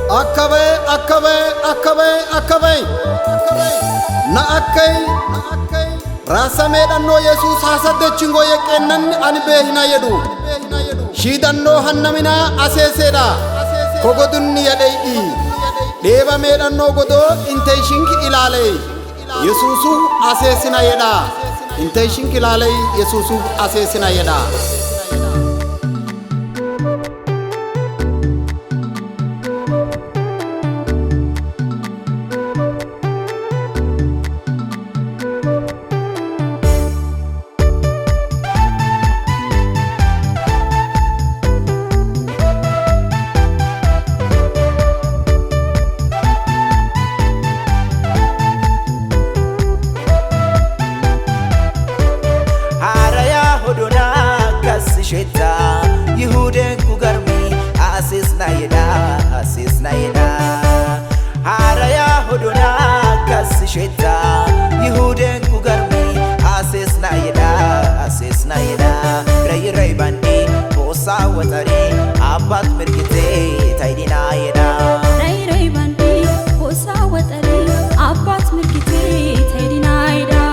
Akkabe na akkai rasame danno Yesus hasadde chingo yekennan ani behina yedu shidanno hannamina aseseda kogodunni yadei deba medanno godo intay shinki ilale Yesusu asesina yeda intay shinki ilale Yesusu asesina yeda Sheta Yehuden kugarmi asis na yeda Haraya hodona kas sheta Yehuden kugarmi asis na yeda Ray bandi bosa watari abat mirkite taidina yeda Ray bandi bosa watari abat mirkite taidina yeda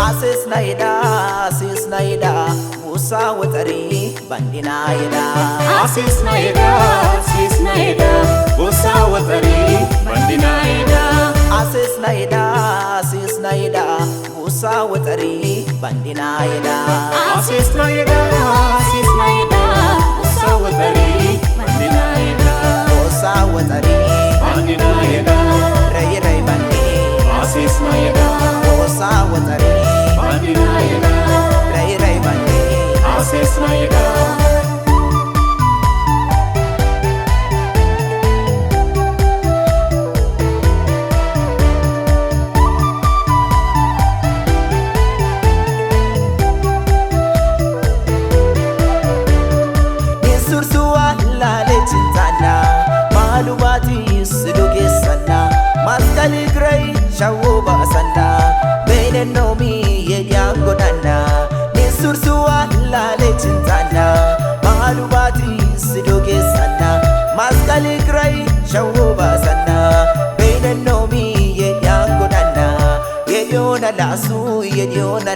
Asis na yeda Musa watari bandina yeda Asis na yeda Musa watari bandina yeda Asis na yeda Musa watari bandina yeda Asis na yeda Musa watari bandina yeda Musa watari bandina yeda Ray bandi Asis na yeda Musa watari bandina yeda Ray bandi Asis na yeda Malubati siduke sana maskali gray shawuba sana bene nomi yeyango dana nisursuwa lale chintana malubati siduke sana maskali gray shawuba sana bene nomi yeyango dana yediona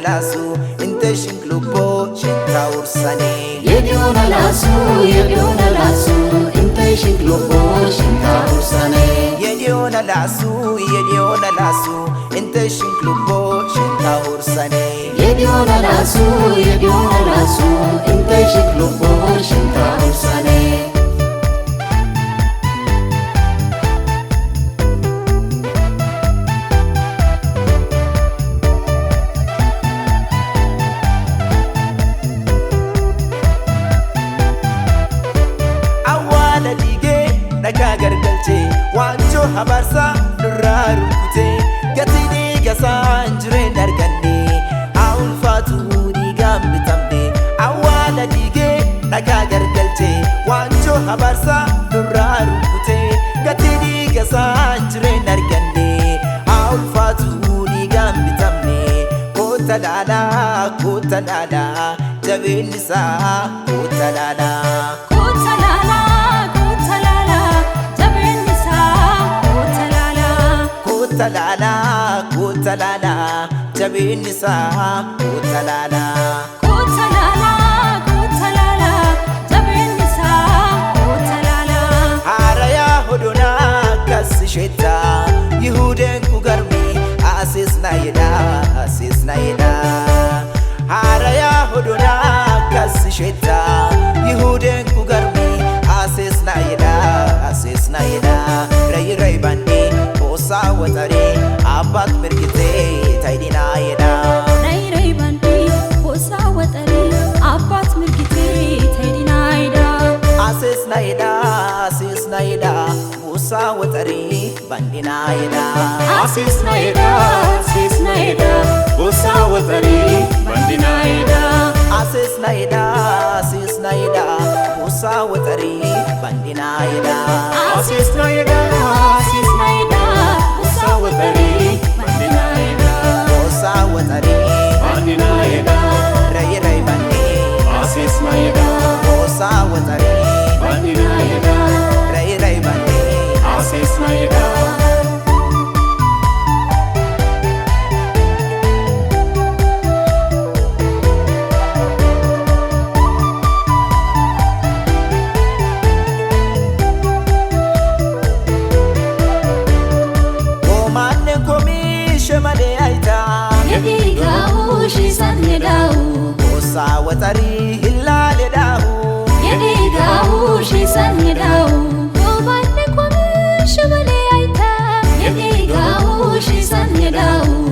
lasu inte shinklupo chinta ursane yediona lasu inte shinklupo chinta ursane yediona lasu inte shinklupo chinta ursane yediona lasu inte shinklupo chinta ursane Naga gargalche wancho habarsa nurraru kute gatini gasa njure narganne aul fatu ni gambitamne awala dige naga gargalche wancho habarsa nurraru kute gatini gasa njure narganne aul fatu ni gambitamne kota lala jabinisa kota lala Kutalala jabinisa kutalala jabinisa kutalala Haraya hodona kas sheta Yehuden kugarmi asis na yeda Haraya hodona kas sheta Yehuden kugarmi asis na yeda Ray bandi bosa watari abat mirkite taidina yeda Ray bandi bosa watari abat mirkite taidina yeda Asis na yeda Musa watari bandina yeda Asis na yeda Musa watari bandina yeda Asis na yeda Musa watari bandina yeda Asis na yeda Musa watari bandina yeda Musa watari bandina yeda Ray bandi Asis na yeda Musa watari bandina yeda Ray bandi يداو Osa watari hilal yadahu يديقاو شيسان يداو وبانك ومش بلي عيتا يديقاو شيسان يداو